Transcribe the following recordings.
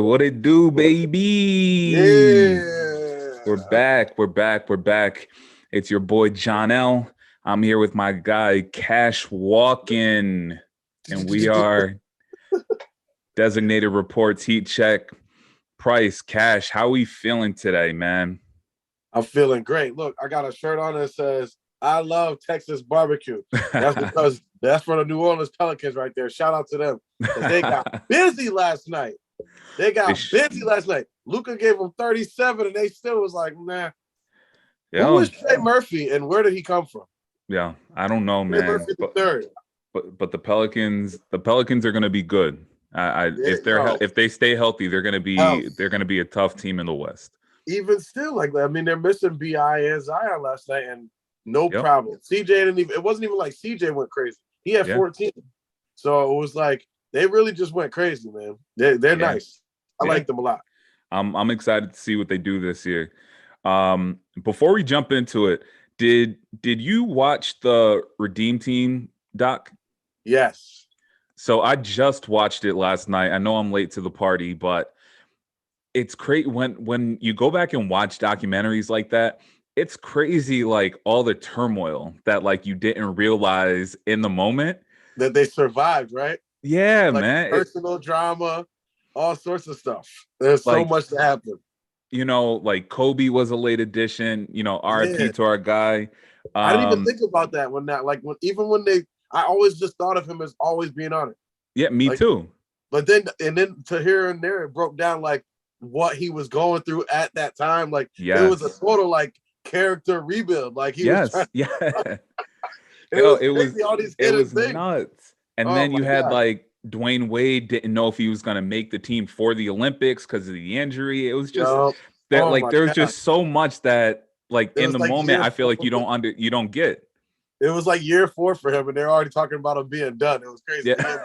What it do, baby? Yeah. We're back. We're back. We're back. It's your boy Johnell. I'm here with my guy Cash Walkin, and we are designated reports heat check. Price Cash. How we feeling today, man? I'm feeling great. Look, I got a shirt on that says, I love Texas barbecue. That's because that's for the New Orleans Pelicans right there. Shout out to them because they got busy last night. Luka gave them 37, and they still was like, nah. Yeah, Who is Trey Murphy, and where did he come from? yeah. I don't know, Trey man. Murphy the third. But the Pelicans are going to be good. If they stay healthy, they're going to be a tough team in the West. Even still, like I mean, they're missing Bi and Zion last night, and no Yep. problem. CJ didn't even. It wasn't even like CJ went crazy. He had 14, so it was like they really just went crazy, man. They're nice. I like them a lot. I'm excited to see what they do this year. Before we jump into it, did you watch the Redeem Team doc? Yes. So I just watched it last night. I know I'm late to the party, but it's crazy when you go back and watch documentaries like that. It's crazy, like all the turmoil that like you didn't realize in the moment that they survived, right? Yeah, like man. Personal drama, all sorts of stuff. There's so much to happen. You know, like Kobe was a late addition. You know, RIP to our guy. I didn't even think about that I always just thought of him as always being on it. Yeah, me too. But then to here and there, it broke down like what he was going through at that time. Like it was a total like character rebuild. Like he was trying it was things. nuts. And then you had like Dwayne Wade didn't know if he was going to make the team for the Olympics because of the injury. It was just there was just so much that like in the moment I feel like you don't get. It was like year 4 for him, and they're already talking about him being done. It was crazy. Yeah.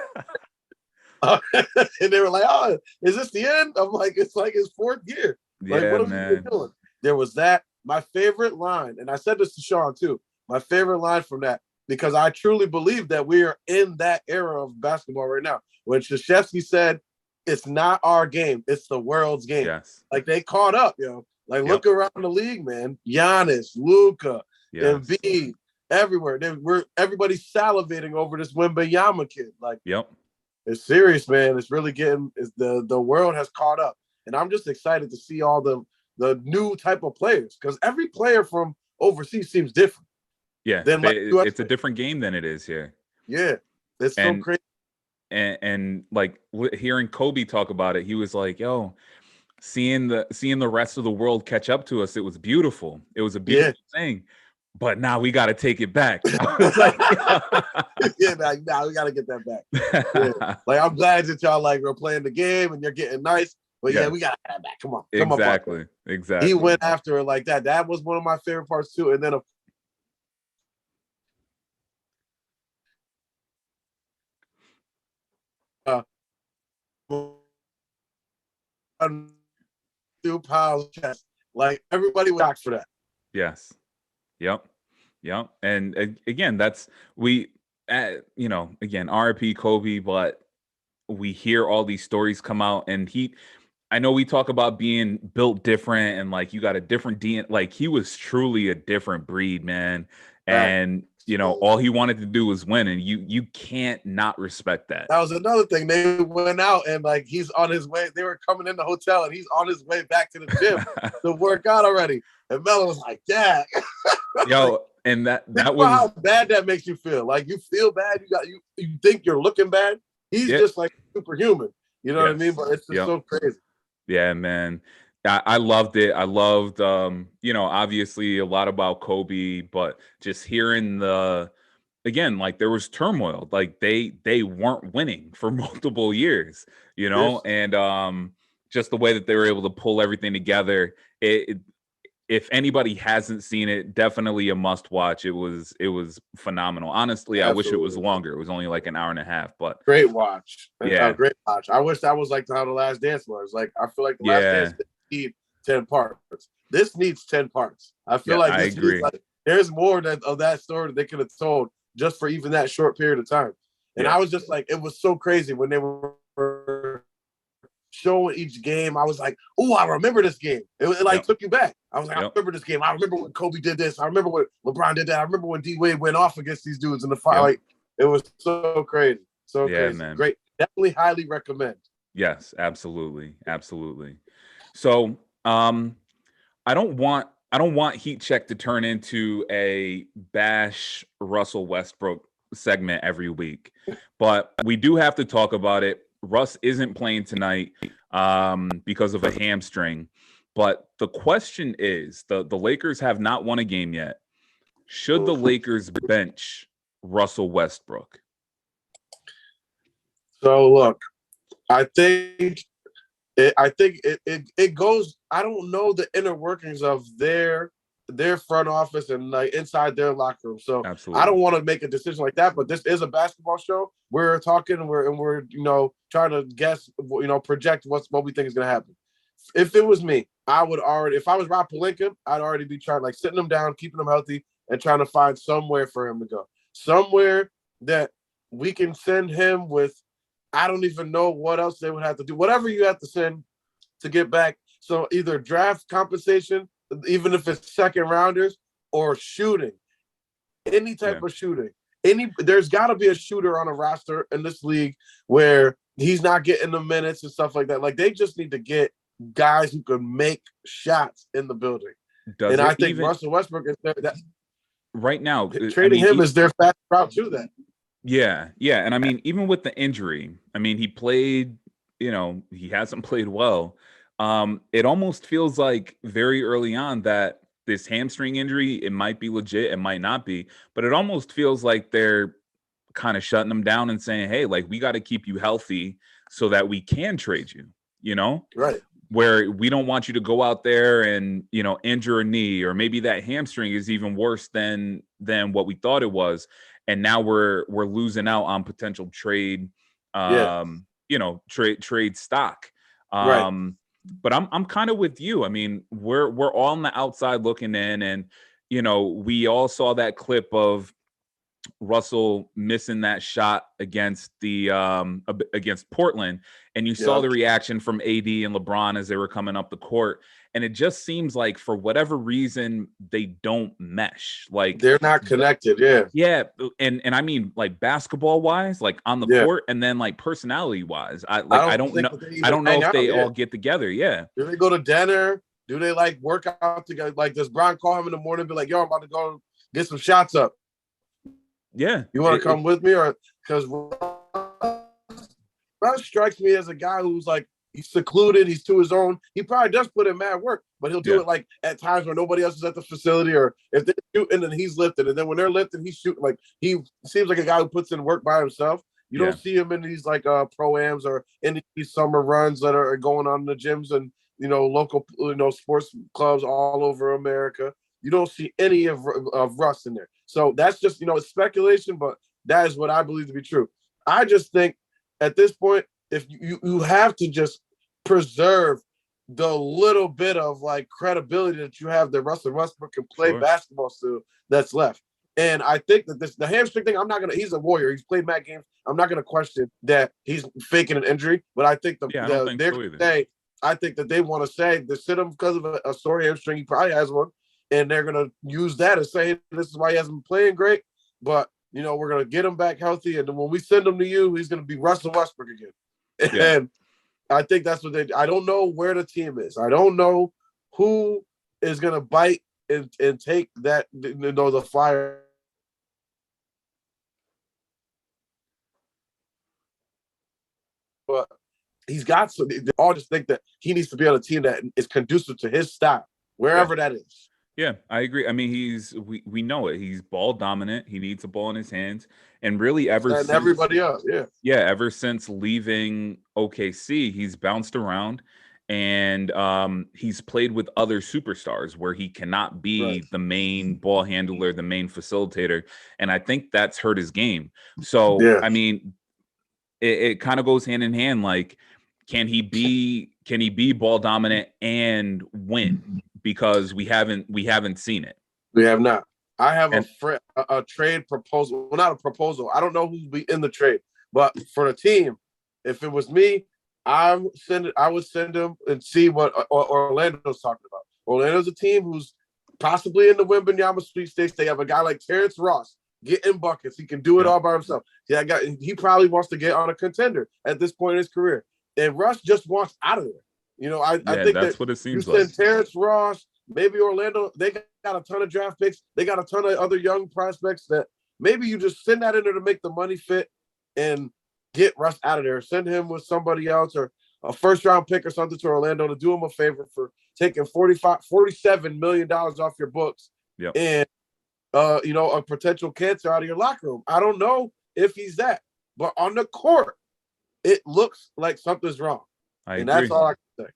And they were like, "Oh, is this the end?" I'm like, "It's like his 4th year." Like, what have you been doing? There was that. My favorite line, and I said this to Sean too. My favorite line from that, because I truly believe that we are in that era of basketball right now. When Krzyzewski said, "It's not our game; it's the world's game." Yes. Like they caught up, Like look around the league, man. Giannis, Luka, Embiid. Everywhere. Everybody's salivating over this Wembanyama kid. Like, it's serious, man. It's really the world has caught up. And I'm just excited to see all the new type of players, because every player from overseas seems different. Yeah, it's a different game than it is here. Yeah, it's so crazy. And like hearing Kobe talk about it, he was like, "Yo, seeing the rest of the world catch up to us, it was beautiful. It was a beautiful thing." But now we got to take it back. I was like, now we got to get that back. Yeah. Like, I'm glad that y'all like are playing the game and you're getting nice. But we got to have that back. Come on. Exactly. He went after it like that. That was one of my favorite parts too. And then $2 like everybody was shocked for that. Yes. Yep. And again, that's again, RIP Kobe, but we hear all these stories come out, and I know we talk about being built different and like you got a different DNA. Like he was truly a different breed, man. And all he wanted to do was win, and you can't not respect that. That was another thing. They went out and like he's on his way. They were coming in the hotel, and he's on his way back to the gym to work out already. And Melo was like, "Dad." Yo, and that was how bad that makes you feel. Like you feel bad. You think you're looking bad. He's just like superhuman. You know what I mean? But it's just so crazy. Yeah, man. I loved it. I loved, obviously a lot about Kobe, but just hearing again, like there was turmoil. Like they weren't winning for multiple years, and just the way that they were able to pull everything together. If anybody hasn't seen it, definitely a must watch. It was phenomenal. Honestly, I wish it was longer. It was only like an hour and a half, but great watch. Yeah, great watch. I wish that was like how The Last Dance was. Like I feel like The Last Dance need 10 parts. This needs 10 parts. I feel like this needs, like, there's more of that story that they could have told just for even that short period of time. And I was just like, it was so crazy when they were showing each game, I was like, oh, I remember this game. It took you back. I was like, I remember this game. I remember when Kobe did this. I remember when LeBron did that. I remember when D-Wade went off against these dudes in the fight. Like, it was so crazy. So crazy. Man. Great. Definitely highly recommend. Yes, absolutely. Absolutely. So I don't want Heat Check to turn into a bash Russell Westbrook segment every week, but we do have to talk about it. Russ isn't playing tonight because of a hamstring. But the question is, the Lakers have not won a game yet. Should the Lakers bench Russell Westbrook? So look, I think it goes. I don't know the inner workings of their front office and like inside their locker room. So absolutely. I don't want to make a decision like that. But this is a basketball show. We're talking and we're trying to guess, project what we think is going to happen. If it was me, I would already. If I was Rob Pelinka, I'd already be trying sitting him down, keeping him healthy, and trying to find somewhere for him to go. Somewhere that we can send him with. I don't even know what else they would have to do. Whatever you have to send to get back. So either draft compensation, even if it's second rounders, or shooting. Any type of shooting. There's got to be a shooter on a roster in this league where he's not getting the minutes and stuff like that. Like, they just need to get guys who can make shots in the building. I think Russell Westbrook is there. Right now, trading him is their fast route to that. Yeah. And I mean, even with the injury, I mean, he played, he hasn't played well. It almost feels like very early on that this hamstring injury, it might be legit, it might not be, but it almost feels like they're kind of shutting him down and saying, hey, like, we got to keep you healthy so that we can trade you, Right. Where we don't want you to go out there and, injure a knee, or maybe that hamstring is even worse than what we thought it was. And now we're losing out on potential trade, trade stock. Right. But I'm kind of with you. I mean, we're all on the outside looking in, and we all saw that clip of Russell missing that shot against against Portland, and you saw the reaction from AD and LeBron as they were coming up the court. And it just seems like, for whatever reason, they don't mesh. Like, they're not connected. Yeah. And I mean, like, basketball wise, like on the court, and then like personality wise, I don't know if they all get together. Yeah. Do they go to dinner? Do they like work out together? Like, does Bron call him in the morning and be like, yo, I'm about to go get some shots up? Yeah. You want to come with me? Or because Russ strikes me as a guy who's like, he's secluded, he's to his own. He probably does put in mad work, but he'll do it like at times where nobody else is at the facility, or if they're shooting and he's lifting, and then when they're lifting, he's shooting. Like, he seems like a guy who puts in work by himself. You don't see him in these like pro-ams or in these summer runs that are going on in the gyms and local sports clubs all over America. You don't see any of Russ in there. So that's just it's speculation, but that is what I believe to be true. I just think at this point, if you have to just preserve the little bit of like credibility that you have that Russell Westbrook can play basketball still that's left. And I think that the hamstring thing, he's a warrior. He's played mad games. I'm not going to question that he's faking an injury, but I think I think that they want to say they sit him because of a sore hamstring. He probably has one, and they're going to use that as saying this is why he hasn't been playing great. But we're going to get him back healthy, and then when we send him to you, he's going to be Russell Westbrook again. Yeah. And I think that's what I don't know where the team is. I don't know who is going to bite and take that, the fire. But he's got some. They all just think that he needs to be on a team that is conducive to his style, wherever that is. Yeah, I agree. I mean, we know it. He's ball dominant. He needs the ball in his hands, and really since everybody else, ever since leaving OKC, he's bounced around, and he's played with other superstars where he cannot be the main ball handler, the main facilitator, and I think that's hurt his game. So I mean, it kind of goes hand in hand. Like, can he be ball dominant and win? Because we haven't seen it. We have not. I have a trade proposal. Well, not a proposal. I don't know who's be in the trade, but for the team, if it was me, I would send him and see what Orlando's talking about. Orlando's a team who's possibly in the Wembanyama sweepstakes. They have a guy like Terrence Ross getting buckets. He can do it all by himself. Yeah, he probably wants to get on a contender at this point in his career. And Russ just wants out of there. You know, I think that's that what it seems you like. send Terrence Ross, maybe Orlando, they got a ton of draft picks. They got a ton of other young prospects that maybe you just send that in there to make the money fit and get Russ out of there. Send him with somebody else or a first-round pick or something to Orlando to do him a favor for taking $47 million off your books and, a potential cancer out of your locker room. I don't know if he's that, but on the court, it looks like something's wrong. I agree. That's all I can say.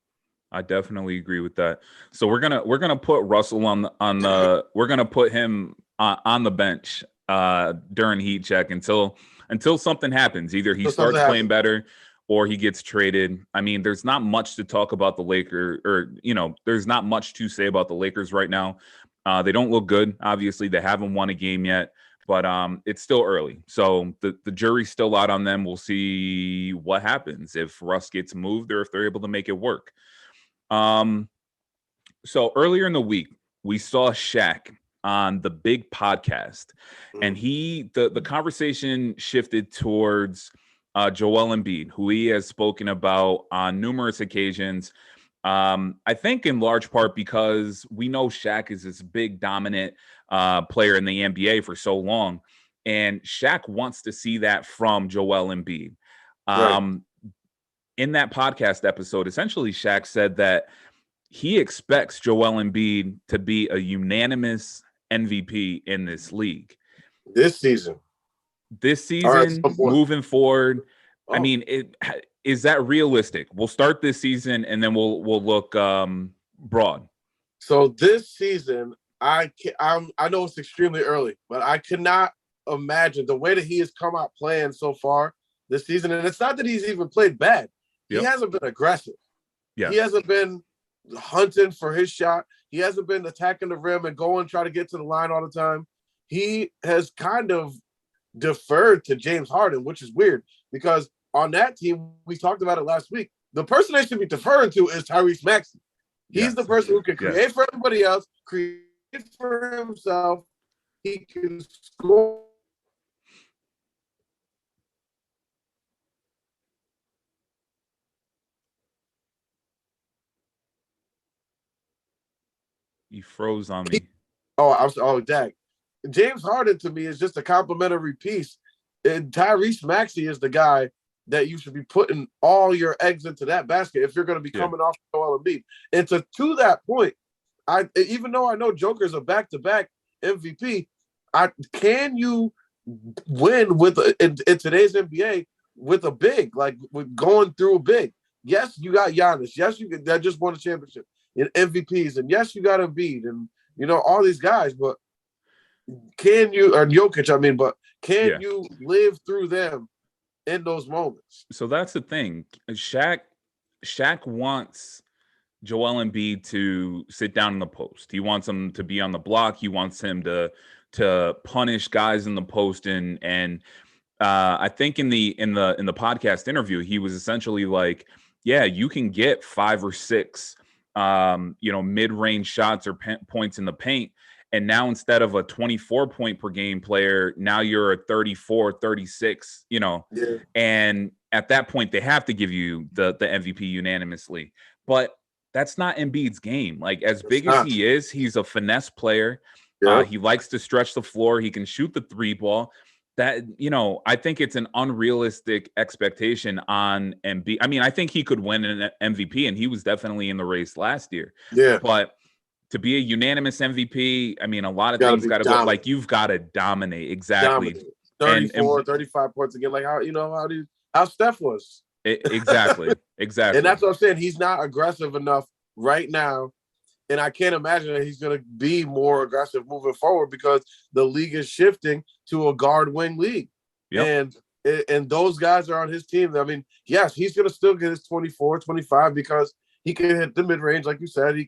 I definitely agree with that. So we're gonna put Russell on the we're gonna put him on the bench during heat check until something happens. Either he starts playing better or he gets traded. I mean, there's not much to talk about the Lakers, or there's not much to say about the Lakers right now. They don't look good. Obviously, they haven't won a game yet, but it's still early. So the jury's still out on them. We'll see what happens if Russ gets moved or if they're able to make it work. So earlier in the week, we saw Shaq on the Big Podcast, and the conversation shifted towards Joel Embiid, who he has spoken about on numerous occasions. I think in large part because we know Shaq is this big dominant player in the NBA for so long, and Shaq wants to see that from Joel Embiid. Right. In that podcast episode, essentially Shaq said that he expects Joel Embiid to be a unanimous MVP in this league. This season, right, moving forward. Oh. I mean, is that realistic? We'll start this season and then we'll look broad. So this season, I know it's extremely early, but I cannot imagine the way that he has come out playing so far this season. And it's not that he's even played bad. He hasn't been aggressive. Yeah. He hasn't been hunting for his shot. He hasn't been attacking the rim and trying to get to the line all the time. He has kind of deferred to James Harden, which is weird because on that team, we talked about it last week, the person they should be deferring to is Tyrese Maxey. He's the person who can create for everybody else, create for himself. He can score. You froze on me. Dak. James Harden to me is just a complimentary piece. And Tyrese Maxey is the guy that you should be putting all your eggs into that basket if you're going to be coming off Joel Embiid. And to that point, even though I know Joker's a back-to-back MVP, can you win in today's NBA with a big, like with going through a big? Yes, you got Giannis. Yes, that just won a championship in MVPs, and yes, you got Embiid, and all these guys. But can you, or Jokic? But can you live through them in those moments? So that's the thing. Shaq wants Joel Embiid to sit down in the post. He wants him to be on the block. He wants him to punish guys in the post, and I think in the podcast interview, he was essentially like, yeah, you can get 5 or 6 mid-range shots or points in the paint. And now instead of a 24 point per game player, now you're a 34, 36, and at that point they have to give you the MVP unanimously. But that's not Embiid's game. Like as big as he is, he's a finesse player. He likes to stretch the floor. He can shoot the 3 ball. That, I think it's an unrealistic expectation on Embiid. I mean, I think he could win an MVP, and he was definitely in the race last year. Yeah. But to be a unanimous MVP, I mean, a lot of things got to go. Like, you've got to dominate. Exactly. Dominate. 34, 35 points again. Like, how Steph was. Exactly. Exactly. And that's what I'm saying. He's not aggressive enough right now. And I can't imagine that he's going to be more aggressive moving forward because the league is shifting to a guard wing league. Yep. And those guys are on his team. I mean, yes, he's going to still get his 24, 25 because he can hit the mid-range. Like you said, he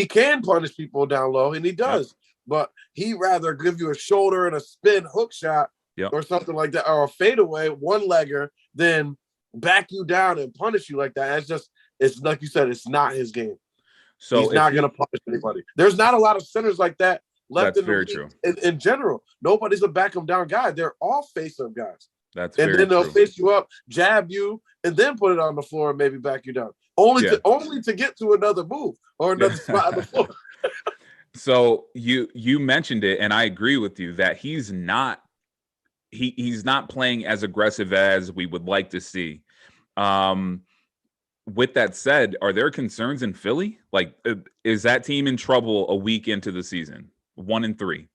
can punish people down low, and he does. Yep. But he'd rather give you a shoulder and a spin hook shot or something like that, or a fadeaway one-legger than back you down and punish you like that. It's like you said, it's not his game. So he's not going to punish anybody. There's not a lot of centers like that left in the league in general. Nobody's a back him down guy. They're all face-up guys. And then they'll face you up, jab you, and then put it on the floor and maybe back you down. Only to get to another move or another spot on the floor. So you mentioned it, and I agree with you that he's not playing as aggressive as we would like to see. With that said, are there concerns in Philly? Like, is that team in trouble a week into the season? 1-3.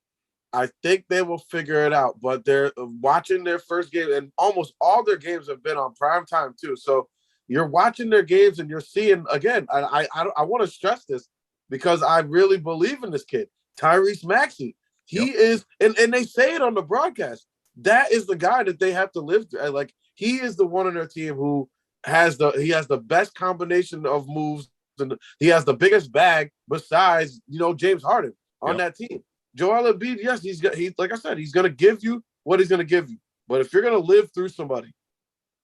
I think they will figure it out, but they're watching their first game, and almost all their games have been on prime time too. So you're watching their games and you're seeing, again, I want to stress this because I really believe in this kid, Tyrese Maxey. He is, and they say it on the broadcast, that is the guy that they have to live through. Like, he is the one on their team who has the best combination of moves, and he has the biggest bag besides, James Harden on that team. Joel Embiid, yes, he's like I said, he's going to give you what he's going to give you. But if you're going to live through somebody,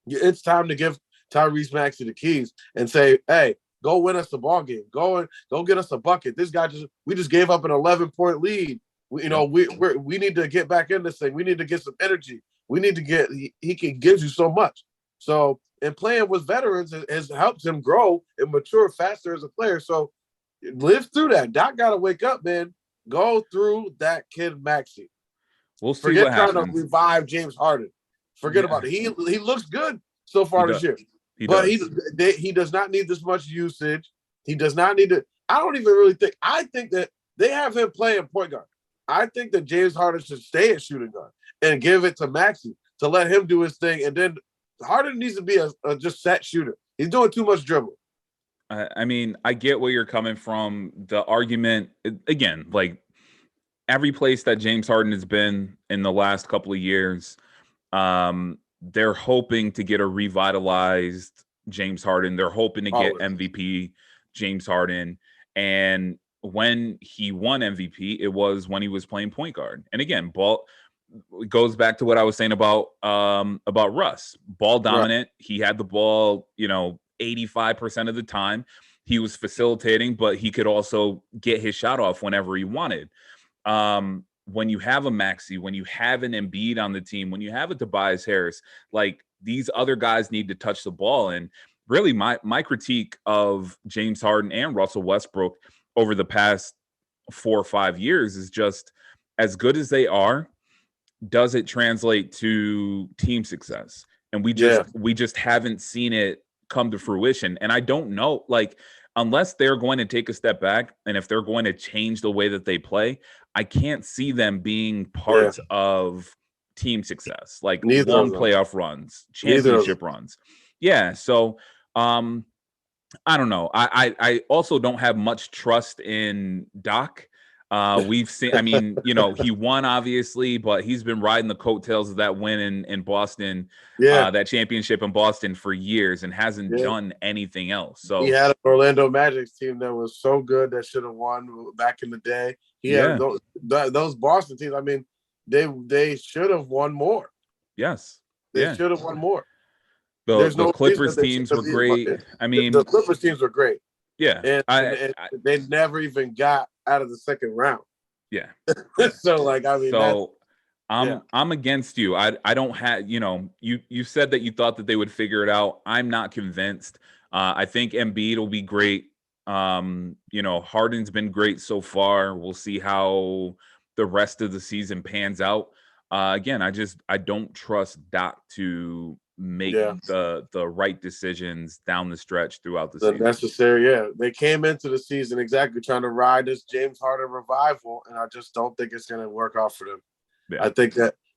it's time to give Tyrese Maxey the keys and say, hey, go win us the ball game. Go get us a bucket. This guy we just gave up an 11-point lead. We need to get back in this thing. We need to get some energy. We need to get he can give you so much. So, and playing with veterans has helped him grow and mature faster as a player. So live through that. Doc got to wake up, man. Go through that kid Maxey. We'll see what happens. Trying to revive James Harden. Forget about it. He looks good so far this year. He does not need this much usage. He does not need to. I don't even really think. I think that they have him playing point guard. I think that James Harden should stay at shooting guard and give it to Maxey to let him do his thing. And then Harden needs to be a just set shooter. He's doing too much dribble. I mean, I get where you're coming from. The argument, again, like every place that James Harden has been in the last couple of years, they're hoping to get a revitalized James Harden. They're hoping to get MVP James Harden. And when he won MVP, it was when he was playing point guard. And again, it goes back to what I was saying about Russ. Ball dominant. Right. He had the ball, 85% of the time. He was facilitating, but he could also get his shot off whenever he wanted. When you have a Maxey, when you have an Embiid on the team, when you have a Tobias Harris, like, these other guys need to touch the ball. And really my critique of James Harden and Russell Westbrook over the past 4 or 5 years is just, as good as they are, does it translate to team success? And we just haven't seen it come to fruition. And I don't know, like, unless they're going to take a step back and if they're going to change the way that they play, I can't see them being part of team success, like long playoff runs, championship runs. Yeah. So I don't know. I also don't have much trust in Doc. We've seen, I mean, he won obviously, but he's been riding the coattails of that win in Boston, that championship in Boston for years and hasn't done anything else. So he had an Orlando Magic team that was so good that should have won back in the day. He had those Boston teams. I mean, they should have won more. Yes. They should have won more. The Clippers teams were great. I mean, the Clippers teams were great. Yeah. And they never even got out of the second round. Yeah. So, like, I mean, I'm against you. I don't have, you said that you thought that they would figure it out. I'm not convinced. I think Embiid will be great. Harden's been great so far. We'll see how the rest of the season pans out. Again, I don't trust Doc to make the right decisions down the stretch throughout the season. Necessary, they came into the season exactly trying to ride this James Harden revival, and I just don't think it's going to work out for them. Yeah. I think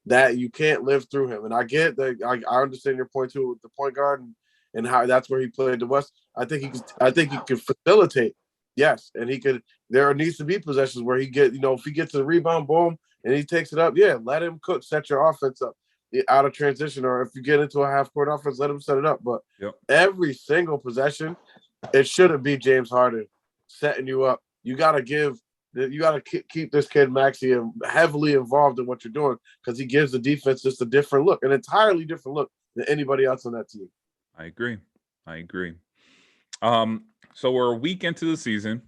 that you can't live through him, and I get that. I understand your point too with the point guard and how that's where he played the West. I think he can facilitate, yes, and he could. There needs to be possessions where he if he gets a rebound, boom, and he takes it up. Yeah, let him cook, set your offense up out of transition, or if you get into a half-court offense, let him set it up. But every single possession, it shouldn't be James Harden setting you up. You got to keep this kid Maxey heavily involved in what you're doing because he gives the defense just a different look, an entirely different look than anybody else on that team. I agree. So we're a week into the season,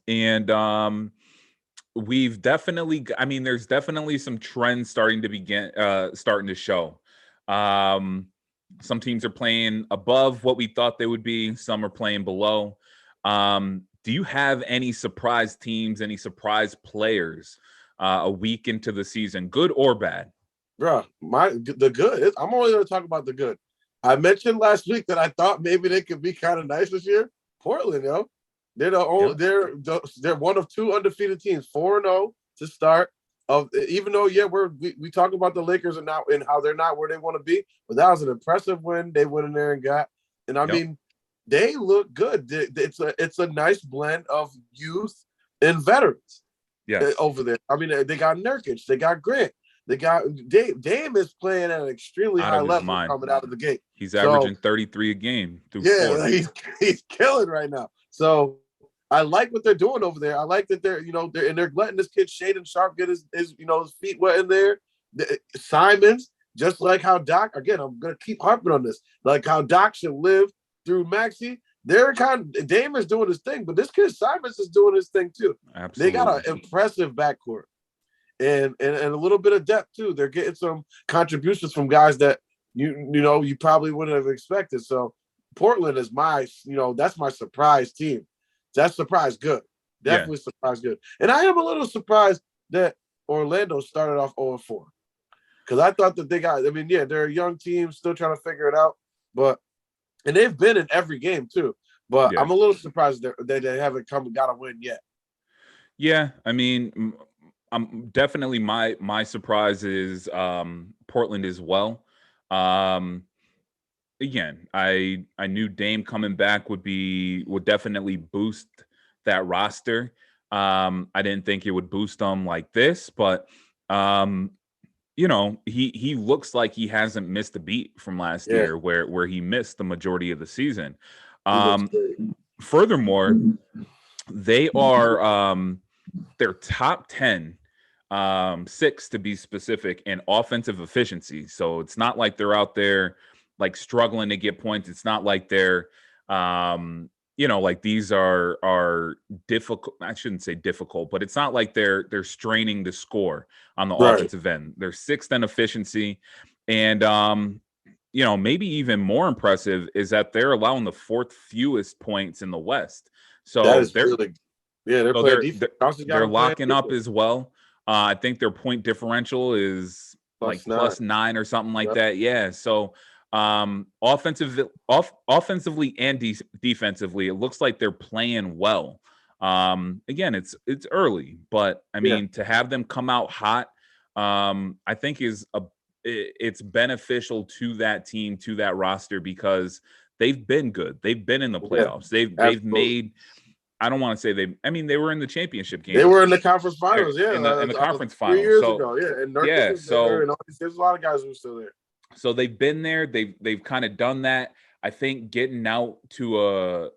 and we've definitely, I mean, there's definitely some trends starting to show. Some teams are playing above what we thought they would be. Some are playing below. Do you have any surprise teams, any surprise players a week into the season, good or bad? Bro, the good. I'm only going to talk about the good. I mentioned last week that I thought maybe they could be kind of nice this year. Portland, yo, they're the only, they're one of two undefeated teams, 4-0 to start. Even though we talk about the Lakers and how they're not where they want to be, but that was an impressive win. They went in there and got, and I mean, they look good. It's a nice blend of youth and veterans. Over there. I mean, they got Nurkic, they got Grant. They got Dame is playing at an extremely high level coming out of the gate. He's averaging 33 a game. He's killing right now. So I like what they're doing over there. I like that they're letting this kid Shaedon Sharp get his feet wet in there. Simons, just like how Doc, again, I'm gonna keep harping on this, like how Doc should live through Maxey. Dame is doing his thing, but this kid Simons is doing his thing too. Absolutely. They got an impressive backcourt. And a little bit of depth too. They're getting some contributions from guys that you probably wouldn't have expected. So Portland is that's my surprise team. That's surprise good. Definitely surprise good. And I am a little surprised that Orlando started off 0-4. Because I thought that they're a young team still trying to figure it out. And they've been in every game too. But I'm a little surprised that they haven't got a win yet. Yeah, I mean, I'm definitely my surprise is Portland as well. Again, I knew Dame coming back would definitely boost that roster. I didn't think it would boost them like this, but he looks like he hasn't missed a beat from last year where he missed the majority of the season. Furthermore, they are their top 10, 6 to be specific, in offensive efficiency. So it's not like they're out there like struggling to get points. It's not like they're like these are difficult. I shouldn't say difficult, but it's not like they're straining to score on the offensive end. They're 6th in efficiency. And maybe even more impressive is that they're allowing the 4th fewest points in the West. So they're locking up as well. I think their point differential is +9 or something like that. Yeah. So offensively and defensively, it looks like they're playing well. Again, it's early, but I mean, to have them come out hot, I think it's beneficial to that team, to that roster, because they've been good. They've been in the playoffs. They've made, I don't want to say they were in the championship game. They were in the conference finals, in the conference finals 3 years ago, and Nurkic was there, and there's a lot of guys who are still there. So they've been there. They've kind of done that. I think getting out to a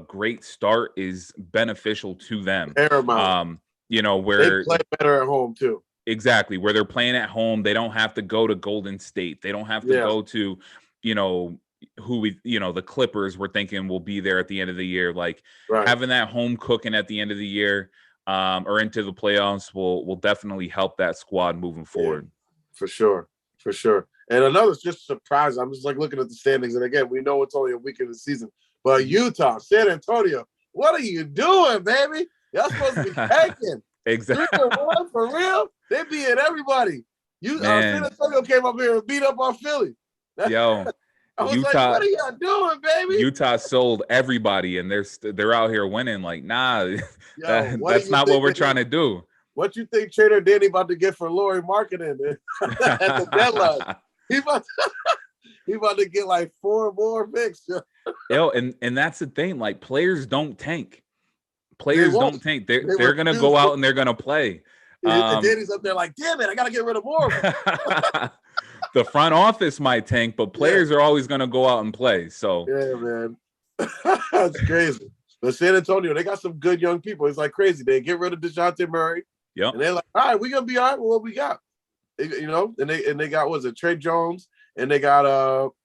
great start is beneficial to them. Paramount. Where they play better at home too. Exactly, where they're playing at home, they don't have to go to Golden State. They don't have to go to, the Clippers we're thinking will be there at the end of the year. Like having that home cooking at the end of the year or into the playoffs will definitely help that squad moving forward. For sure. And another just surprise. I'm just looking at the standings, and again, we know it's only a week of the season, but Utah, San Antonio, what are you doing, baby? Y'all supposed to be tanking. Exactly. 3-1 for real? They beat everybody. San Antonio came up here and beat up on Philly. Yo, I was Utah, like, what are y'all doing, baby? Utah sold everybody, and they're out here winning. Like, nah, that's not what we're trying to do. What you think Trader Danny about to get for Lori marketing at the deadline? He about to get like 4 more picks. Yo, and that's the thing. Like, players don't tank. Players don't tank. They're gonna go out and they're gonna play. And Danny's up there like, damn it, I gotta get rid of more of them. The front office might tank, but players are always gonna go out and play. So yeah, man. That's crazy. But San Antonio, they got some good young people. It's like crazy. They get rid of DeJounte Murray. Yep. And they're like, all right, we're gonna be all right with what we got. And they got, what is it, Trey Jones, and they got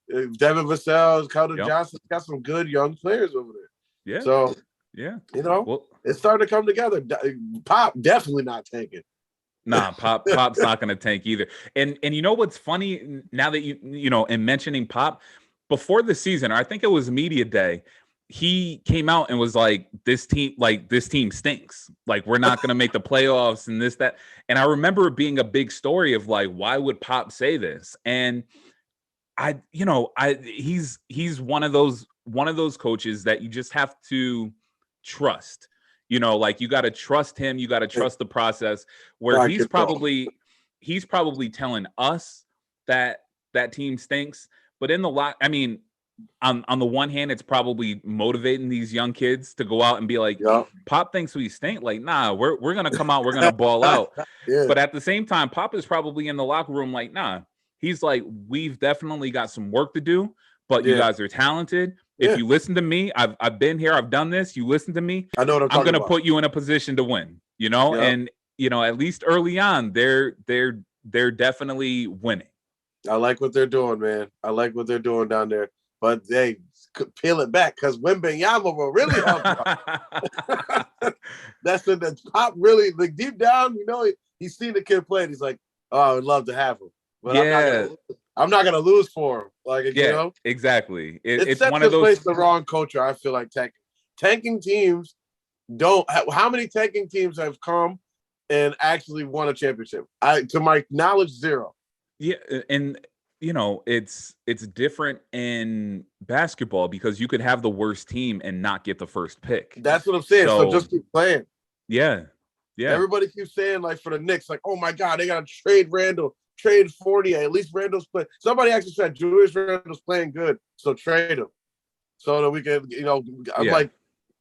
Devin Vassell, Carter Johnson got some good young players over there. Yeah. So yeah, it's starting to come together. Pop definitely not tanking. Nah, Pop's not going to tank either. And you know what's funny now that you know, in mentioning Pop, before the season, or I think it was media day, he came out and was like, this team stinks. Like, we're not going to make the playoffs and this, that. And I remember it being a big story of like, why would Pop say this? And he's one of those coaches that you just have to trust. You know, like, you got to trust him. You got to trust the process, where he's probably telling us that team stinks. But in the lot, I mean, on the one hand, it's probably motivating these young kids to go out and be like, Pop thinks we stink. Like, nah, we're going to come out. We're going to ball out. But at the same time, Pop is probably in the locker room like, nah, he's like, we've definitely got some work to do, but you guys are talented. If you listen to me, I've been here, I've done this. You listen to me. I know what I'm going to put you in a position to win, you know? And, you know, at least early on, they're definitely winning. I like what they're doing, man. I like what they're doing down there. But they could peel it back because Wembanyama will really help. That's Pop really, like, deep down, you know, he's seen the kid play and he's like, oh, I would love to have him. But I'm not gonna lose for him. Like, you know, exactly. It's one of those. Place the wrong culture. I feel like tanking teams don't. How many tanking teams have come and actually won a championship? To my knowledge, zero. Yeah, and you know, it's different in basketball because you could have the worst team and not get the first pick. That's what I'm saying. So just keep playing. Yeah. Everybody keeps saying, like, for the Knicks, like, oh my God, they gotta trade Randall. Trade 40. At least Randall's playing. Somebody actually said Julius Randall's playing good, so trade him so that we can, you know. I'm like,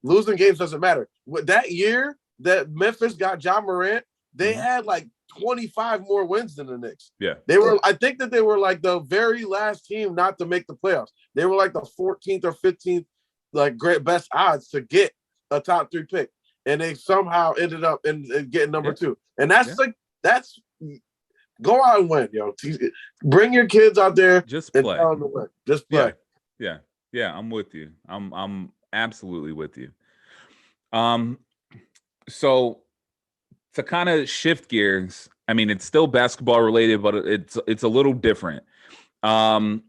losing games doesn't matter. That year that Memphis got Ja Morant, they had like 25 more wins than the Knicks. Yeah, they were. I think that they were like the very last team not to make the playoffs. They were like the 14th or 15th, like, great best odds to get a top 3 pick, and they somehow ended up in getting number 2. And that's that's. Go out and win, yo. Bring your kids out there. Just play. And tell them to win. Just play. Yeah. I'm with you. I'm absolutely with you. So to kind of shift gears, I mean, it's still basketball related, but it's a little different. Yay.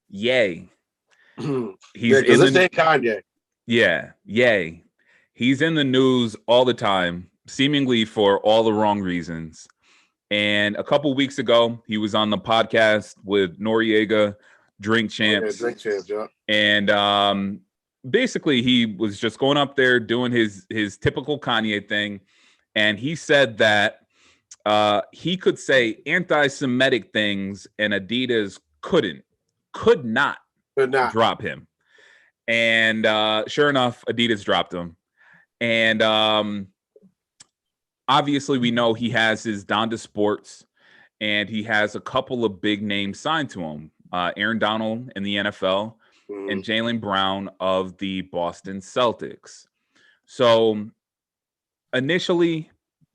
He's in the Kanye. Yeah, yay. He's in the news all the time, seemingly for all the wrong reasons. And a couple weeks ago, he was on the podcast with Noriega, Drink Champs. Drink Champs, yeah. And basically, he was just going up there doing his typical Kanye thing. And he said that he could say anti-Semitic things and Adidas could not drop him. And sure enough, Adidas dropped him. And obviously, we know he has his Donda Sports, and he has a couple of big names signed to him. Aaron Donald in the NFL and Jaylen Brown of the Boston Celtics. So initially,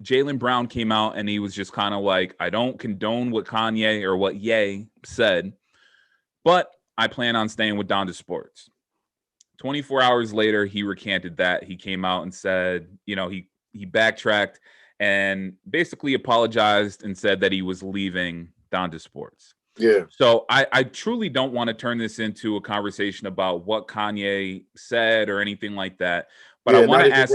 Jaylen Brown came out and he was just kind of like, I don't condone what Kanye or what Ye said, but I plan on staying with Donda Sports. 24 hours later, he recanted that. He came out and said, you know, he backtracked and basically apologized and said that he was leaving Donda Sports. Yeah. So I truly don't want to turn this into a conversation about what Kanye said or anything like that. But I want to ask.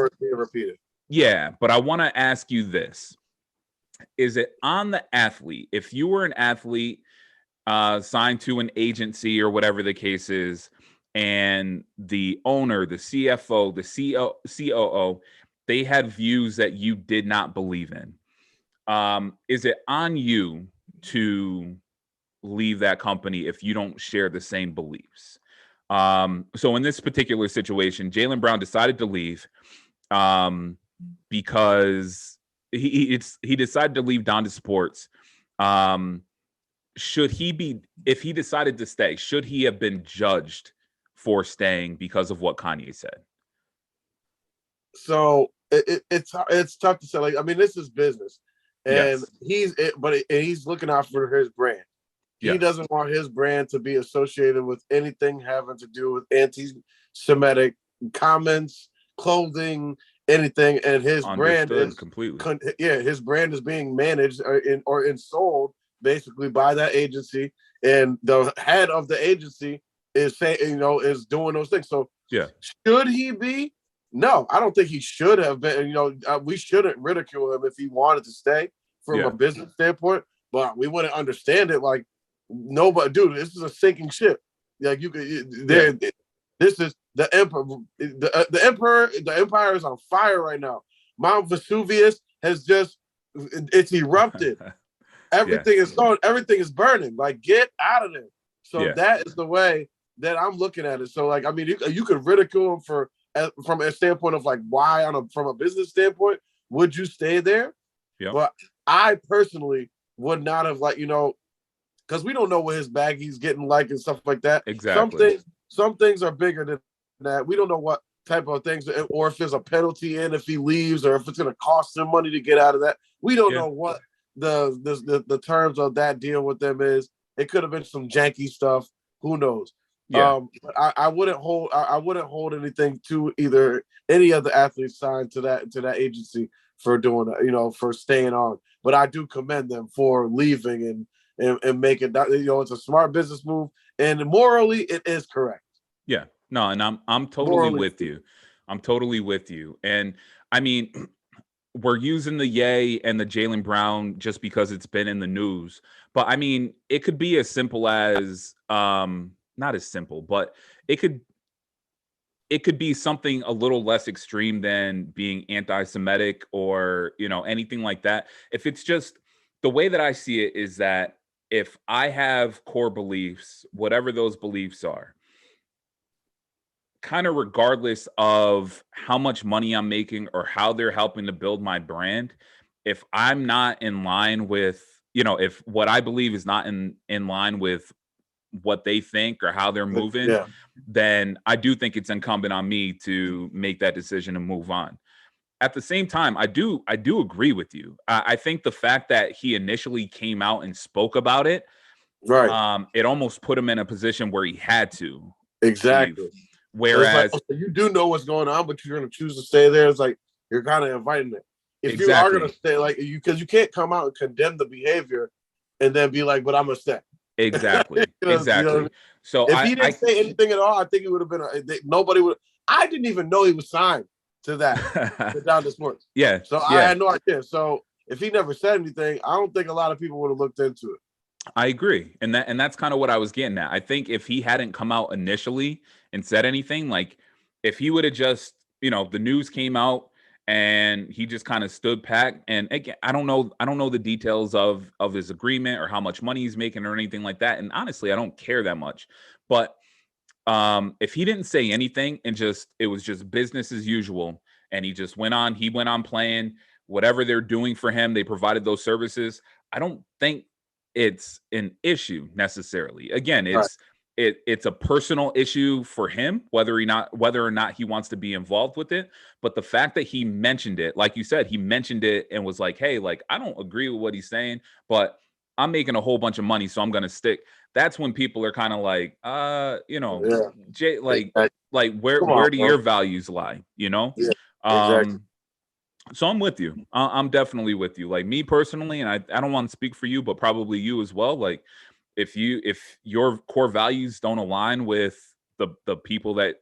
Yeah, but I want to ask you this. Is it on the athlete? If you were an athlete signed to an agency or whatever the case is, and the owner, the CFO, the COO, they had views that you did not believe in. Is it on you to leave that company if you don't share the same beliefs? So in this particular situation, Jaylen Brown decided to leave because he decided to leave Donda Sports. Should he be, if he decided to stay, should he have been judged for staying because of what Kanye said? So it's tough to say. Like, I mean, this is business, and he's looking out for his brand. He doesn't want his brand to be associated with anything having to do with anti-Semitic comments, clothing, anything. And his brand is completely. His brand is being managed or sold basically by that agency, and the head of the agency is saying, is doing those things. So should he be? No, I don't think he should have been. We shouldn't ridicule him if he wanted to stay from a business standpoint, but we wouldn't understand it. Like, nobody, dude, this is a sinking ship. Like, this is the emperor. The empire is on fire right now. Mount Vesuvius has it's erupted. Everything is going. Everything is burning. Like, get out of there. So that is the way that I'm looking at it. So, like, I mean, you could ridicule him from a standpoint of, like, why from a business standpoint would you stay there? But I personally would not have, like, because we don't know what his bag he's getting like and stuff like that. Exactly. Some things are bigger than that. We don't know what type of things, or if there's a penalty if he leaves, or if it's going to cost him money to get out of that. We don't know what the terms of that deal with them is. It could have been some janky stuff. Who knows? But I wouldn't hold anything to either any of the athletes signed to that agency for doing that, for staying on. But I do commend them for leaving and making that. It's a smart business move, and morally it is correct. Yeah, no, and I'm totally with you. I'm totally with you. And I mean, we're using the Ye and the Jaylen Brown just because it's been in the news. But I mean, it could be as simple as not as simple, but it could be something a little less extreme than being anti-Semitic or, anything like that. If it's just the way that I see it is that if I have core beliefs, whatever those beliefs are, kind of regardless of how much money I'm making or how they're helping to build my brand, if I'm not in line with, if what I believe is not in line with what they think or how they're moving, then I do think it's incumbent on me to make that decision and move on. At the same time, I do agree with you. I think the fact that he initially came out and spoke about it, it almost put him in a position where he had to. Exactly. Leave. Whereas you do know what's going on, but you're going to choose to stay there. It's like you're kind of inviting it. If you are going to stay, like, because you can't come out and condemn the behavior and then be like, but I'm going to stay. Exactly. Exactly. So if he didn't say anything at all, I think it would have been nobody would. I didn't even know he was signed to that to Down to Sports. So I had no idea. So if he never said anything, I don't think a lot of people would have looked into it. I agree. And that's kind of what I was getting at. I think if he hadn't come out initially and said anything, like if he would have just, the news came out and he just kind of stood pat. And again, I don't know the details of his agreement or how much money he's making or anything like that. And honestly, I don't care that much. But if he didn't say anything and it was just business as usual, and he went on playing whatever they're doing for him, they provided those services, I don't think it's an issue necessarily. Again, it's a personal issue for him, whether or not he wants to be involved with it. But the fact that he mentioned it, like you said, he mentioned it and was like, hey, like, I don't agree with what he's saying, but I'm making a whole bunch of money, so I'm going to stick. That's when people are kind of like, Jay, like where do your values lie? Exactly. So I'm with you. I'm definitely with you. Like, me personally, and I don't want to speak for you, but probably you as well. Like, if your core values don't align with the people that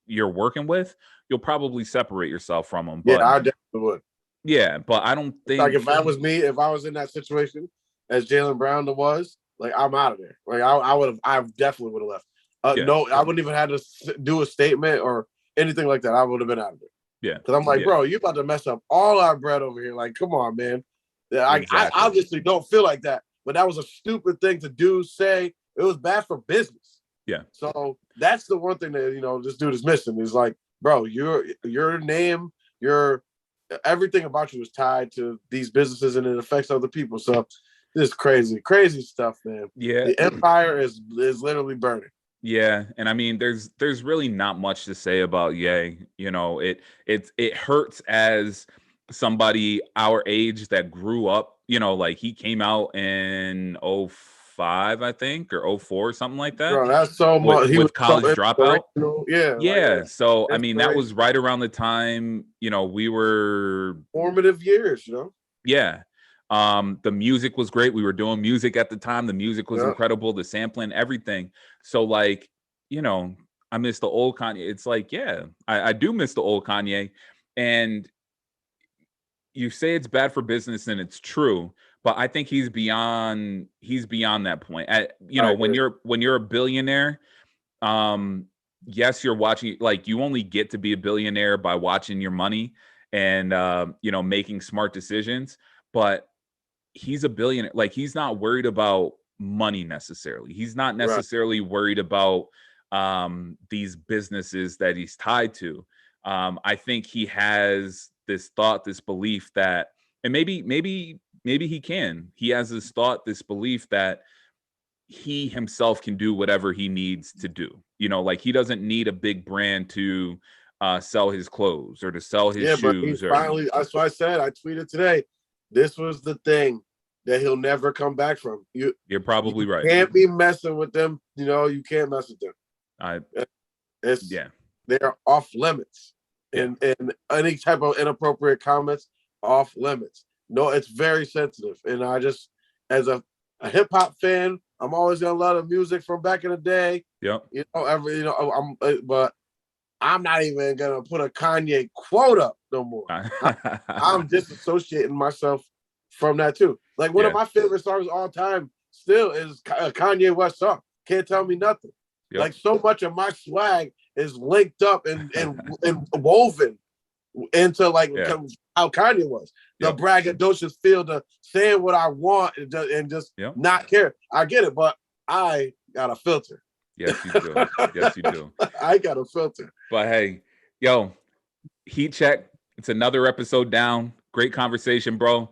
you're working with, you'll probably separate yourself from them. But, I definitely would. Yeah, but I don't think, like, if that was me, if I was in that situation as Jaylen Brown was, like, I'm out of there. Like, I definitely would have left. No, I wouldn't even have to do a statement or anything like that. I would have been out of there. Yeah, because I'm like, bro, you about to mess up all our bread over here. Like, come on, man. I obviously don't feel like that, but that was a stupid thing to do. Say it was bad for business. Yeah. So that's the one thing that this dude is missing. Is like, bro, your name, everything about you is tied to these businesses, and it affects other people. So this is crazy stuff, man. Yeah, the empire is literally burning. Yeah, and I mean, there's really not much to say about Ye. It hurts as somebody our age that grew up. Like, he came out in 05, I think, or 04, something like that. Bro, that's so much. With College Dropout. Yeah. So, I mean, that was right around the time, we were formative years, Yeah. The music was great. We were doing music at the time. The music was incredible. The sampling, everything. So, like, I miss the old Kanye. It's like, yeah, I do miss the old Kanye. And you say it's bad for business, and it's true, but I think he's beyond that point. When you're a billionaire, yes, you're watching, like, you only get to be a billionaire by watching your money and making smart decisions. But he's a billionaire. Like, he's not worried about money necessarily. He's not necessarily worried about these businesses that he's tied to. I think he has this thought, this belief that, and maybe he has this thought, this belief that he himself can do whatever he needs to do. Like, he doesn't need a big brand to sell his clothes or to sell his shoes. But finally, that's what I said. I tweeted today. This was the thing that he'll never come back from. You're probably right. You can't be messing with them. You can't mess with them. They're off limits. And any type of inappropriate comments, off limits. No, it's very sensitive. And I just, as a hip hop fan, I'm always gonna love the music from back in the day. Yep. But I'm not even gonna put a Kanye quote up no more. I'm disassociating myself from that too. Like, one of my favorite songs all time still is a Kanye West song. Can't Tell Me Nothing. Yep. Like, so much of my swag is linked up and woven into how Kanye was. The braggadocious feel to saying what I want and just not care. I get it, but I got a filter. Yes, you do. Yes, you do. I got a filter. But hey, heat check. It's another episode down. Great conversation, bro.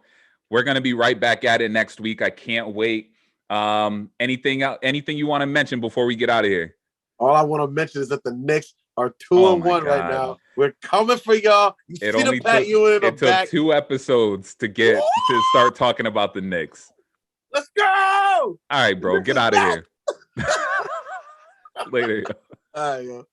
We're going to be right back at it next week. I can't wait. Anything you want to mention before we get out of here? All I want to mention is that the Knicks are 2-1 right now. We're coming for y'all. It took 2 episodes to get to start talking about the Knicks. Let's go. All right, bro. Get out of here. Later. All right, yo.